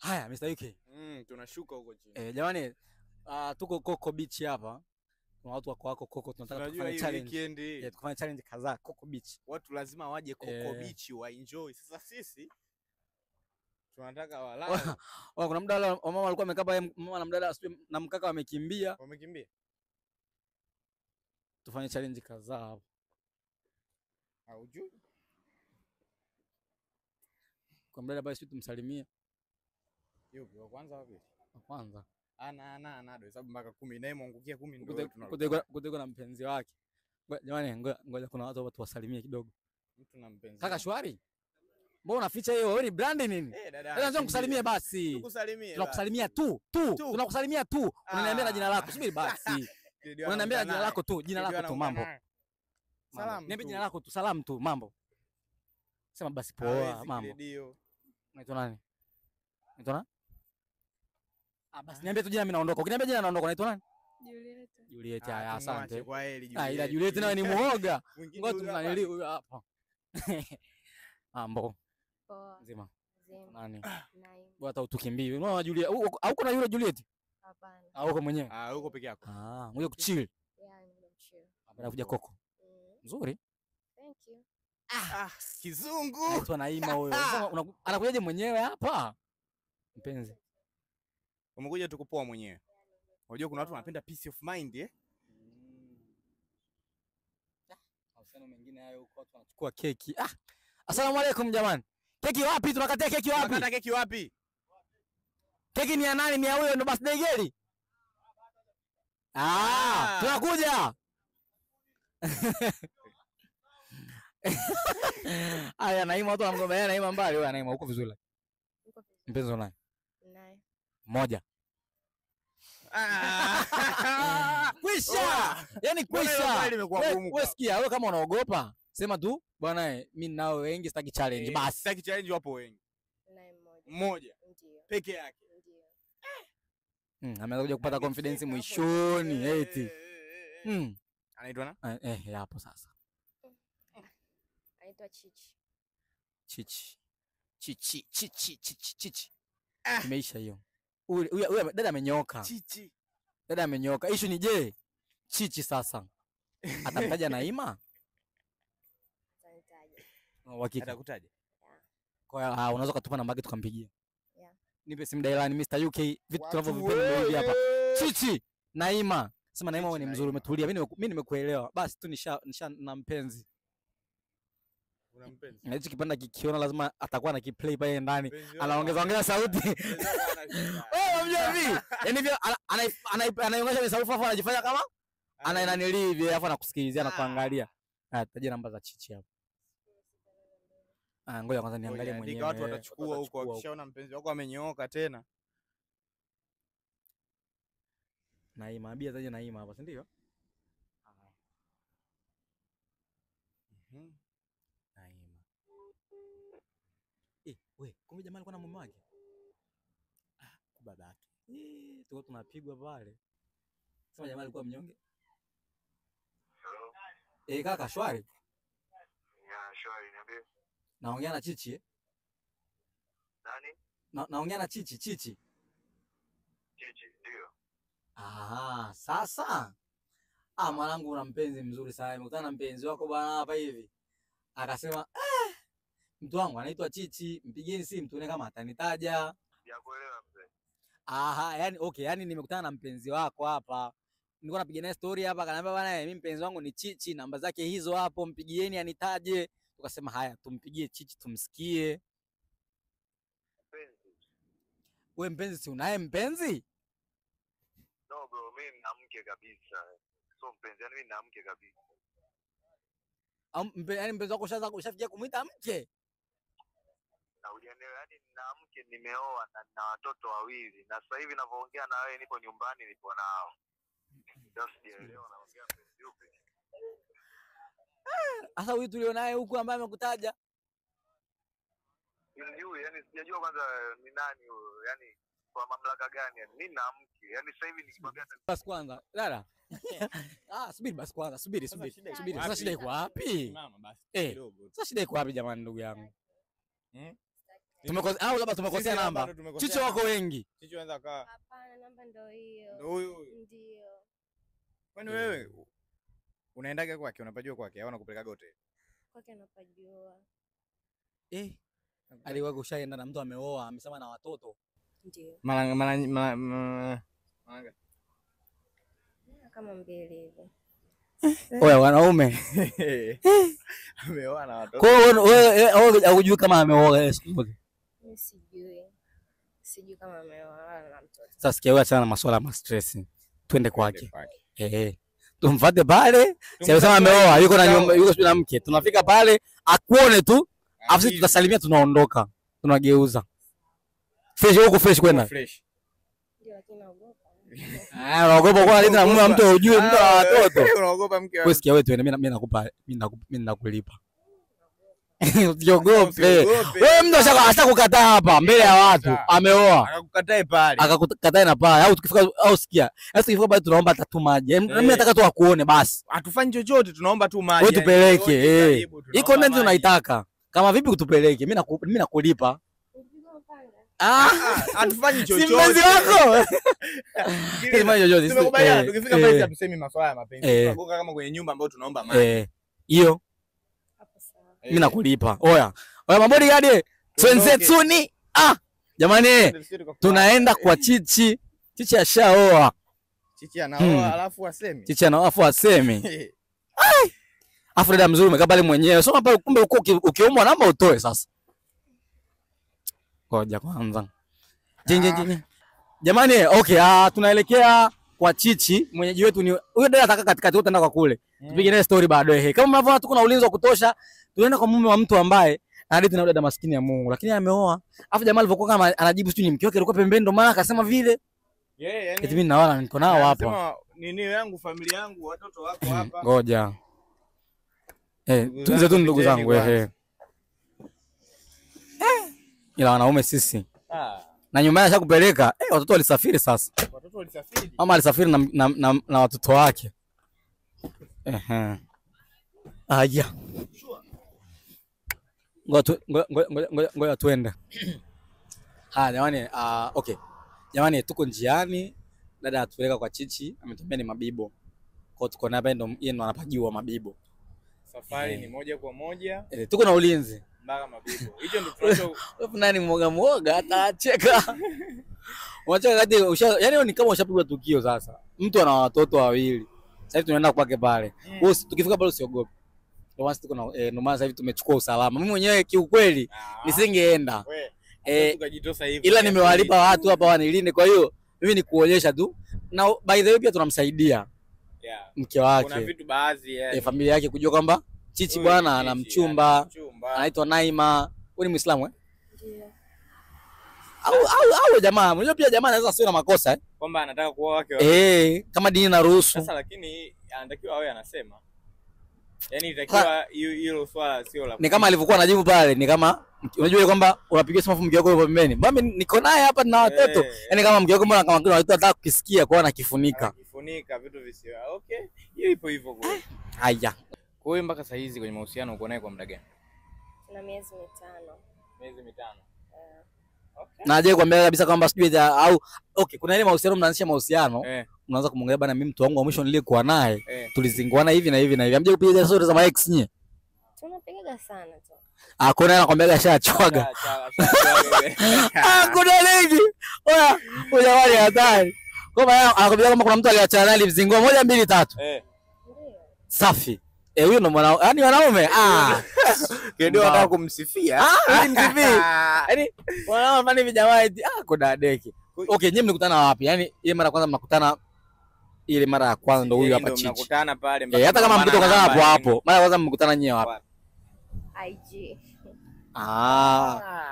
Haya Mr. UK. Tunashuka huko chini. Jamani tuko Coco Beach hapa. Kuna watu wako Coco, tunataka tufanye challenge. Tukafanye challenge kadhaa Coco Beach. Watu lazima waje Coco Beach wa enjoy. Sasa sisi tunataka walala. Kuna muda wale mama walikuwa wamekaa mama na mdada na mkaka wamekimbia. Wamekimbia. Tufanye challenge kadhaa hapo. Haujui? Kwa mdada basi tumsalimie. Yupi wa kwanza wapi? Wa kwanza. Ndio hesabu mpaka 10 naye muangukia 10 ndio tunarudi. Kuteko na mpenzi wake. Jamani ngoja kuna watu wasalimie kidogo. Mtu na mpenzi. Kaka shwari? Mbona unaficha hiyo? Wewe ni brand nini? Dada. Njoo nikusalimie basi. Tukusalimie. Tunakusalimia tu. Tunakusalimia tu. Unaniambia na jina lako. Subiri basi. Unaniambia na jina lako tu. Jina lako tu mambo. Salamu. Niambie jina lako tu. Salamu tu mambo. Sema basi poa mambo. Unaitwa nani? Unaitwa nani? Basi niambie tu jina mimi naondoka. Ukiniambia jina naondoka. Unaitwa nani? Juliet. Haya asante. Ila Juliet nawe ni muoga. Ngoja tumnanili huyo hapa. Mambo. Poa. Nzima. Nani? Naim. Hata utukimbie. Unaona Juliet. Hauko na yule Juliet? Hapana. Uko mwenyewe? Uko peke yako. Ngoja kuchill. Yeah, ngoja kuchill. Anakuja Coco. Nzuri. Thank you. Kizungu. Anaitwa Naima huyo. Anakujaje mwenyewe hapa? Mpenzi. Umekuja tukupoa mwenyewe. Unajua kuna watu wanapenda peace of mind Mahusiano mengine hayo huko watu wanachukua keki. Asalamu alaykum jamani. Keki wapi? Tunakatia keki wapi? Tunakata keki wapi? Keki ni ya nani? Ni ya huyo ndo birthday girl. Tunakuja. Aya Naima watu wanamgombea Naima mbali. Wewe Naima uko vizuri. Mpenzi nani? Naye. Mmoja. Kwisha. Yaani kwisha. Wewe sikia, wewe kama unaogopa, sema tu bwana mimi nao wengi sitaki challenge basi. Sitaki challenge wapo wengi. Naye Mmoja. Ndio. Peke yake. Ndio. Ameweza kuja kupata confidence mwishoni eti. Anaitwa na? Hapo sasa. Anaitwa Chichi. Chichi. Imeisha hiyo. Huyu dada amenyoka. Chichi. Dada amenyoka. Issue ni je? Chichi sasa. Atamtaja Naima? Atanitaja. Hakika. Atakutaja? Kwa hiyo unaweza kutupa namba yake tukampigia. Yeah. Nipe simu Dailani Mr. UK vitu tunavyovipenda hivi hapa. Chichi, Naima. Sema Naima wewe ni mzuri umetulia. Mimi nimekuelewa. Basi tu nisha na mpenzi. Una mpenzi? Na hicho kipanda kikiona lazima atakuwa na kiplay pale ndani. Anaongeza sauti. Wewe unajua hivi? Yaani hivi anaongeza sauti afa anajifanya kama anaenanili hivi afa anakusikilizia na kuangalia. Taje namba za Chichi hapo. Ngoja kwanza niangalie mwenyewe. Ndika watu watachukua huko akishaona mpenzi wako amenyooka tena. Naima, abia taje Naima hapa, si ndio? Naima. Wewe, kumbe jamaa alikuwa na mume wake? Kwa babake. Tuko tunapigwa pale. Sema jamaa alikuwa mnyonge. Kaka shwari? Ya shwari niambie. Naongea na Chichi Nani? Naongea na Chichi. Chichi ndio. Sasa. Mwanangu una mpenzi mzuri sana. Nimekutana na mpenzi wako bwana hapa hivi. Akasema, mtu wangu anaitwa Chichi, mpigieni simu tuone kama atanitaja. Sijakuelewa mzee. Yani okay, yani nimekutana na mpenzi wako hapa. Nilikuwa napiga naye story hapa, akaniambia bwana mimi mpenzi wangu ni Chichi, namba zake hizo hapo, mpigieni anitaje. Tukasema haya, tumpigie Chichi tumsikie. Mpenzi. Wewe mpenzi si unaye mpenzi? No bro, mimi nina mke kabisa. So mpenzi, yani mimi nina mke kabisa. Yani mpenzi wako ushafikia kumuita mke? Na hujanielewa, yani nina mke, nimeoa na nina watoto wawili. Na sasa hivi ninavyoongea na wewe nipo nyumbani, nipo nao. Ndio sijaelewa naongea mpenzi yupi. Sasa huyu tulionaye huku ambaye amekutaja? Sijui, yani sijajua kwanza ni nani huyo, yani kwa mamlaka gani yani. Mimi na mke, yani sasa hivi nikikwambia basi kwanza, dada. Subiri basi kwanza, subiri. Sasa shida iko wapi? Mama basi kidogo. Sasa shida iko wapi jamani ndugu yangu? Tumekosea au labda tumekosea namba. Chicho wako wengi. Chicho anza kaa. Hapana, namba ndio hiyo. Ndio huyo. Ndio. Kwani wewe unaendaga kwake, unapajua kwake au unakupeleka hoteli? Kwake napajua. Aliwahi kushaenda na mtu ameoa, amesema na watoto. Ndio. Mara Kama 2 hivi. Oya wanaume. Ameoa na watoto. Kwa hiyo wewe hujui kama ameoa siku moja? Mimi sijui. Sijui kama ameoa na mtoto. Sasa sikia wewe, achana na masuala ya stress. Twende kwake. Tumfuate pale. Sasa ameoa, yuko na nyumba, yuko na mke. Tunafika pale, akuone tu, afu sisi tutasalimia, tunaondoka. Tunageuza. Fresh huko, fresh kwenda. Fresh. Ndio, lakini naogopa. Unaogopa kwa nini? Na mume wa mtu hujui, mtu wa watoto. Unaogopa mke wako. Wewe sikia wewe, twende, mimi nakupa, mimi nakulipa. Usiogope. Wewe mtu ashakukataa hapa mbele ya watu, ameoa. Akakukatae pale. Akakukatae na pale, au tukifika au sikia. Sasa tukifika pale tunaomba hata tu maji. Mimi nataka tu akuone basi. Hatufanyi chochote, tunaomba tu maji. Wewe tupeleke. Iko nini unaitaka? Kama vipi kutupeleke? Mimi nakulipa. Hatufanyi chochote. Si mpenzi wako. Tufanyi chochote. Tumekubaliana tukifika pale hatusemi masuala ya mapenzi. Tunagonga kama kwenye nyumba ambayo tunaomba maji. Hiyo. Mimi nakulipa. Oya mabodyguard, twenzetsuni. Jamani, tunaenda kwa Chichi. Chichi ashaoa. Chichi anaoa alafu asemi. Chichi anaoa alafu asemi. Afu dada mzuri umekaa pale mwenyewe. Soma pale, kumbe uko ukiomwa namba utoe sasa. Ngoja kwanza. Jamani, okay, tunaelekea kwa Chichi. Mwenyeji wetu ni huyo dada ataka katikati, wote enda kwa kule. Tupige naye story baadaye. Kama mnavyoona tuko na ulinzi wa kutosha. Tunaenda kwa mume wa mtu ambaye anadate na dada maskini ya Mungu, lakini ameoa. Afu jamaa alivyokuwa kama anajibu sio ni mke wake alikuwa pembeni, ndo maana akasema vile. Yani eti mimi naona niko nao hapa. Anasema nini yangu, familia yangu, watoto wako hapa. Ngoja. Tunze tu ndugu zangu ila wanaume sisi. Na nyumbani ashakupeleka. Watoto walisafiri sasa. Watoto walisafiri. Mama alisafiri na watoto wake. Aya. Ngoja tuende. Jamani, okay. Jamani, tuko njiani. Dada atupeleka kwa Chichi, ametuambia ni Mabibo. Kwa tuko na hapa ndo yeye ndo anapajua Mabibo. Safari ni moja kwa moja. Tuko na ulinzi. Mpaka Mabibo. Hicho ndo tunacho. Wewe nani mwoga atacheka. Unacheka kati yani ni kama ushapigwa tukio sasa. Mtu ana watoto wawili. Sasa hivi tunaenda kwake pale. Tukifika pale usiogope. Ndio maana tuko na ndio maana sasa hivi tumechukua usalama. Mimi mwenyewe kiukweli nisingeenda. Tukajitosa hivi. Ila nimewalipa watu hapa wanilinde, kwa hiyo mimi ni kuonyesha tu. Na by the way pia tunamsaidia. Mke wake. Kuna vitu baadhi familia yake kujua kwamba Chichi bwana ana mchumba. Anaitwa Naima. Wewe ni Muislamu Ndio. Au jamaa, unajua pia jamaa anaweza sio na makosa kwamba anataka kuoa wake kama dini inaruhusu. Sasa lakini anatakiwa awe anasema. Yaani itakiwa hilo swala sio la. Ni kama alivyokuwa anajibu pale, ni kama unajua ile kwamba unapigia simu mke wako yupo pembeni. Mimi niko naye hapa na watoto. Yaani kama mke wako mbona kama kuna watu wanataka kukisikia kwa anakifunika. Kifunika vitu visio. Okay. Hiyo ipo hivyo kwa. Haya. Kwa hiyo mpaka saa hizi kwenye mahusiano uko naye kwa muda gani? Na miezi 5. Miezi 5. Okay. Na aje kuambia kabisa kwamba sijui au okay, kuna ile mahusiano mnaanzisha mahusiano, unaanza kumwongelea bana, mimi mtu wangu wa mwisho nilikuwa naye, tulizinguana hivi na hivi na hivi. Hamje kupiga stories za ex nyie? Tunapiga sana tu. Kuna anakuambia ashachwaga. Kuna nini? Oya wale hatari. Kama anakuambia kama kuna mtu aliachana naye mzingua 1 2 3. Safi. Huyo ndo mwana, yani wanaume ndio wanataka kumsifia. Ili msifie. Yaani wanaume fani vijamaa eti kuna deki. Okay, nyinyi mlikutana wapi? Yaani ile mara kwanza mnakutana ile mara ya kwanza ndo huyu hapa Chichi. Mnakutana pale hata kama mkitoka hapo. Mara kwanza mkutana nyewe wapi? IG.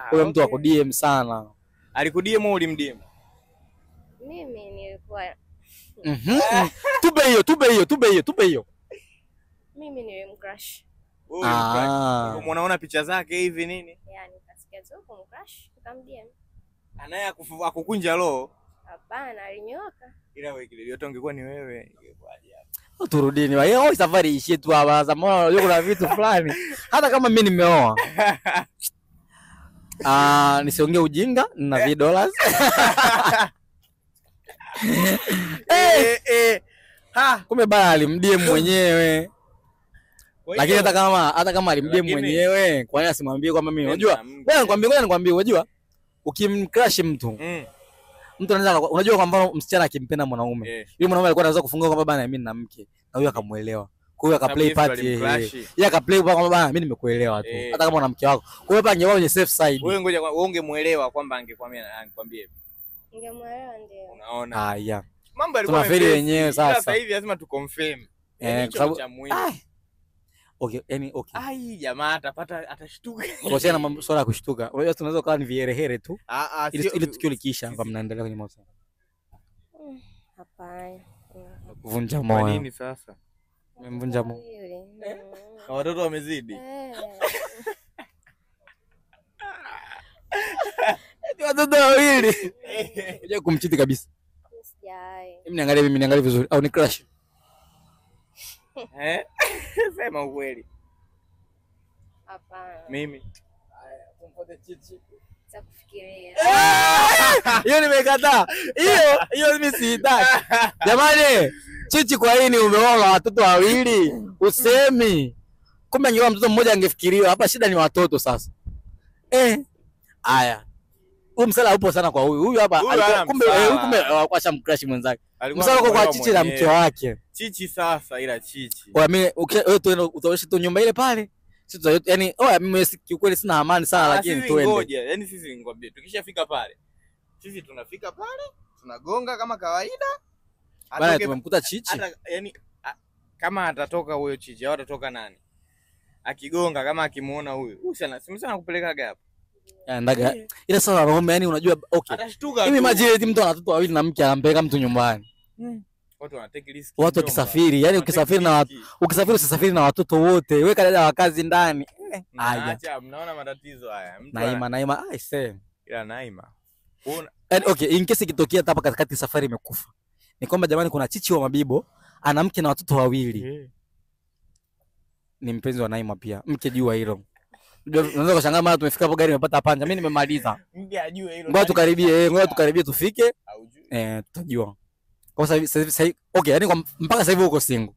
Huyo mtu wako DM sana. Alikudm au ulimdm? Mimi nilikuwa Tube hiyo. Mimi nilimcrush. Unaona picha zake hivi nini? Yaani kasikia tu kumcrush, tukamdm. Anaye akukunja roho? Hapana, alinyoka. Ila wewe kile yote ungekuwa ni wewe ingekwaje hapo? Turudini wewe, safari ishie tu hapa. Zamani unajua kuna vitu fulani. Hata kama mimi nimeoa. Nisiongee ujinga na $2. Kumbe bana alimdie mwenyewe. Lakini hata kama alimdie mwenyewe, kwa nini asimwambie kwamba mimi unajua? Wewe nikwambie unajua ukimcrush mtu mtu anaweza unajua kwa mfano msichana akimpenda mwanaume yule mwanaume alikuwa anaweza kufungua kwamba bana mimi ninamke na huyo akamuelewa. Kwa hiyo akaplay part yeye akaplay kwamba bana mimi nimekuelewa tu hata kama una mke wako. Kwa hiyo hapa angekuwa kwenye safe side. Wewe ngoja wewe ungemuelewa kwamba angekwambia Ningemuelewa ndio. Unaona? Yeah. Mambo yalikuwa tunafeli wenyewe sasa. Sasa hivi lazima tu confirm. Kwa sababu cha muhimu. Okay, okay. Jamaa atashtuka. Kwa na mambo swala ya kushtuka. Unajua tunaweza kuwa ni viherehere tu. Ile tukio likiisha hapa mnaendelea kwenye masomo. Hapana. Kuvunja moyo. Kwa nini sasa? Umemvunja moyo. Watoto wamezidi. Watoto wawili. Unajua kumchiti kabisa. Sijai. Mimi niangalie vizuri au ni crush? Sema ukweli. Hapana. Mimi. Kumfuata chichi. Sasa kufikiria. Hiyo nimekataa. Hiyo mimi siitaki. Jamani, chichi kwa nini umeoa watoto wawili? Usemi. Kumbe angekuwa mtoto mmoja angefikiriwa. Hapa shida ni watoto sasa. Haya. Huyu msala upo sana kwa huyu. Huyu hapa kumbe kwa shamcrush mwenzake. Msala uko kwa chichi la mke wake. Chichi sasa ila chichi. Mimi wewe tu utaoshi tu nyumba ile pale. Sisi yani mimi kiukweli sina amani sana lakini tuende. Ngoja, yani sisi ngwambie tukishafika pale. Sisi tunafika pale, tunagonga kama kawaida. Bana tumemkuta chichi. Hata yani kama atatoka huyo chichi au atatoka nani? Akigonga kama akimuona huyu sana simsana kupeleka hapo. Ndaga ile sasa Rome yani unajua okay. Atashtuka. Mimi imagine mtu ana watoto wawili na mke anampeleka mtu nyumbani. Watu wana take risk. Watu wakisafiri, yani ukisafiri usisafiri na watoto wote. Weka dada wa kazi ndani. Acha mnaona matatizo haya. Naima I say. Ila Naima. Okay, in case ikitokea hapa katikati safari imekufa. Ni kwamba jamani kuna chichi wa Mabibo, ana mke na watoto wawili. Ni mpenzi wa Naima pia. Mke jua hilo. Unaweza kushangaa mara tumefika hapo gari imepata panja. Mimi nimemaliza. Mke ajue hilo. Ngoja tukaribie tufike. Tutajua. Kwa sasa okay, yani mpaka sasa hivi uko single.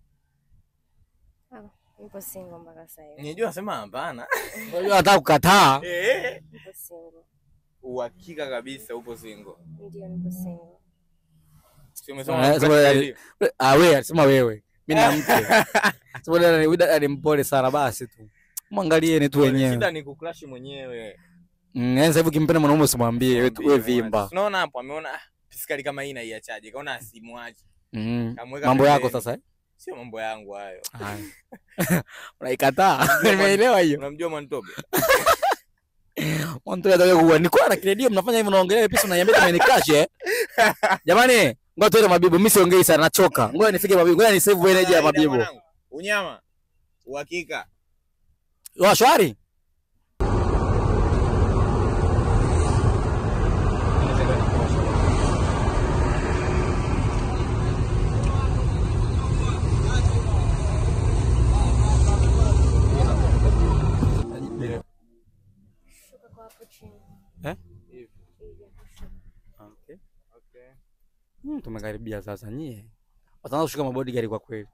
Nipo single mpaka sasa hivi. Unajua sema hapana. Unajua hata kukataa. Nipo single. Uhakika kabisa upo single. Ndio nipo single. Sio umesema wewe, sema wewe. Mimi na mke. Sababu ni mpole sana basi tu. Mwangalieni tu wenyewe. Shida ni kucrush mwenyewe. Sasa hivi kimpenda mwanaume usimwambie wewe vimba. Unaona hapo ameona piskali kama hii inaiachaje? Kaona asimwache. Mambo yako sasa Sio mambo yangu hayo. Unaikataa. Nimeelewa hiyo. Unamjua Mwantobe? Mwantobe atakuwa ni kwa na credio mnafanya hivyo naongelea pesa unaniambia kama ni crash Jamani, ngoja tuende Mabibo. Mimi siongei sana nachoka. Ngoja nifike Mabibo. Ngoja ni save energy ya Mabibo. Unyama. Uhakika. Shwari. Okay. Tumekaribia sasa nyie. Wataanza kushuka mabodyguard kwa kweli.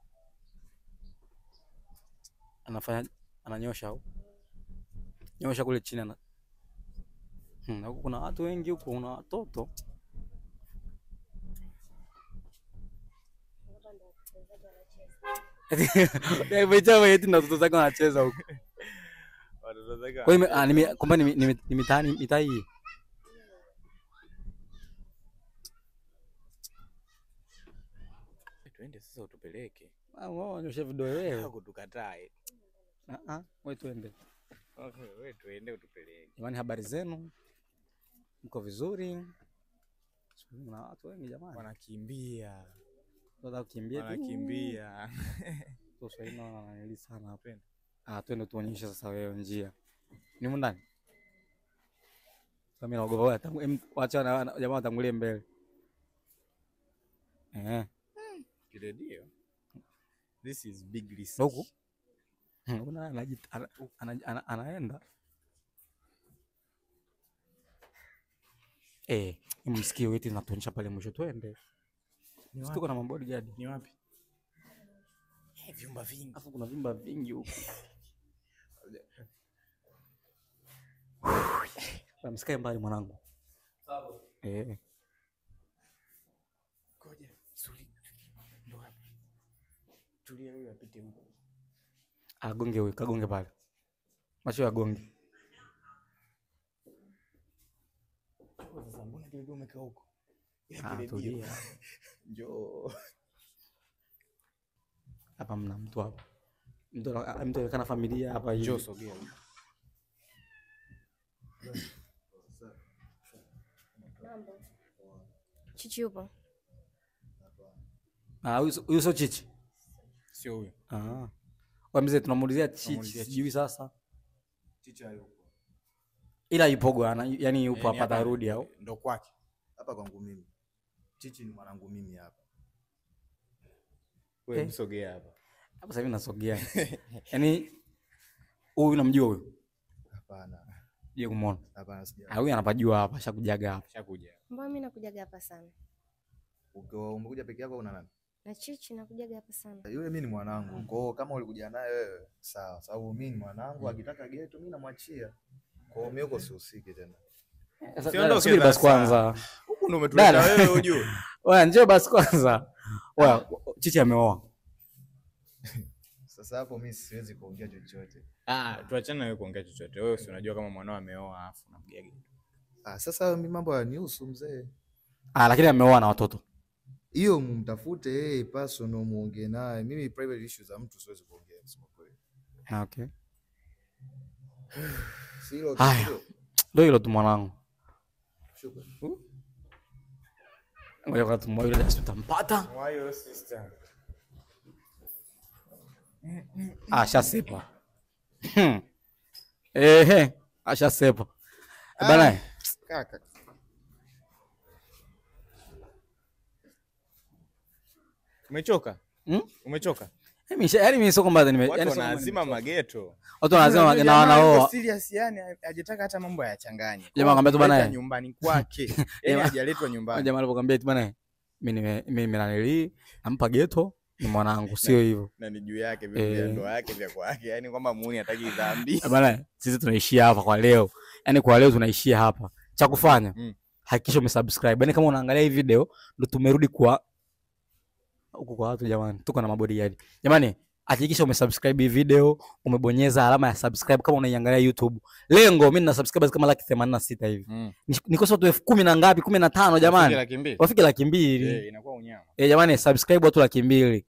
Ananyosha au? Nyosha kule chini na. Huko kuna watu wengi huko, kuna watoto. Wewe eti na watoto zako wanacheza huko. Watoto zako. Kwa hiyo kwamba ni mitaa hii. Twende sasa utupeleke. Wao nyosha vidole wewe. Kutukatae. Wewe twende. Okay, wewe twende utupeleke. Jamani, habari zenu? Mko vizuri? Kuna watu wengi jamani. Wanakimbia. Tunataka kukimbia. Wanakimbia. Sasa ina nani sana hapa. Twende tuonyeshe sasa wewe njia. Ni ndani. Sasa mimi naogopa wewe acha jamaa watangulie mbele. Kiredio. This is big risk. Huko. Anaenda. Msikii wetu tunatuonyesha pale mwisho twende. Tuko na mabodyguard. Ni wapi? Vyumba vingi. Afu kuna vyumba vingi huko. Msikae mbali mwanangu. Sawa. Koja, ndo hapa. Tulia huyu apite huko. Agonge huyu, kagonge pale. Macho ya gonge. Sasa mbona kile umekaa huko? Tulia. Njoo. Hapa mna mtu hapa. Mtu kana familia hapa hivi. Njoo sogea. Mambo. Chichi yupo? Huyu sio Chichi. Sio huyo. Kwa mzee tunamuulizia Chichi, sijui sasa. Chichi hayupo. Ila yupo bwana, yani yupo hapa tarudi au? Ndo kwake. Hapa kwangu mimi. Chichi ni mwanangu mimi hapa. Wewe msogea hapa. Hapo sasa hivi nasogea. Yaani huyu unamjua huyu? Hapana. Je, kumuona? Hapana sija. Huyu anapajua hapa, shakujaga hapa. Shakuja. Mbona mimi nakujaga hapa sana? Umekuja peke yako una nani? Na Chichi nakujaga hapa sana. Yule mimi ni mwanangu. Kwa hiyo kama ulikuja naye wewe, sawa. Sababu mimi ni mwanangu, akitaka geto mimi namwachia. Kwa hiyo mimi huko sihusiki tena. Subiri basi kwanza. Huko ndo umetuleta wewe ujue. Wewe njoo basi kwanza. Wewe Chichi ameoa. Sasa hapo mimi siwezi kuongea chochote. Tuachane na wewe kuongea chochote. Wewe si unajua kama mwanao ameoa afu unampiga geto. Sasa mimi mambo yanihusu mzee. Lakini ameoa na watoto. Hiyo mtafute yeye personal muongee naye. Mimi private issues za mtu siwezi kuongea kusema kweli. Okay. Silo. Ndio hilo tu mwanangu. Shukrani. Ngoja kwa tu moyo ndio tutampata. Why sister? Ashasepa. Ashasepa. Bana. Kaka. Umechoka? Umechoka? Mimi sio kwamba Watu wanazima mageto. Watu wanazima na wanaoa. Serious yani hajataka hata mambo yachanganye. Jamaa akamwambia tu bana nyumbani kwake. Yeye hajaletwa nyumbani. Jamaa alipokuambia tu bana mimi nanili nampa geto ni mwanangu sio hivyo. Na ni juu yake vipi vya ndoa yake vya kwake. Yaani kwamba muuni hataki dhambi. Bana sisi tunaishia hapa kwa leo. Yaani kwa leo tunaishia hapa. Cha kufanya hakikisha umesubscribe. Yaani kama unaangalia hii video ndo tumerudi kwa huko kwa watu jamani. Tuko na mabodyguard. Jamani hakikisha umesubscribe hii video, umebonyeza alama ya subscribe kama unaiangalia YouTube. Lengo mimi nina subscribers kama 86,000 hivi. Nikosa watu 10,000 na ngapi? 15 jamani. Wafike 200,000. Inakuwa unyama. Jamani subscribe watu 200,000.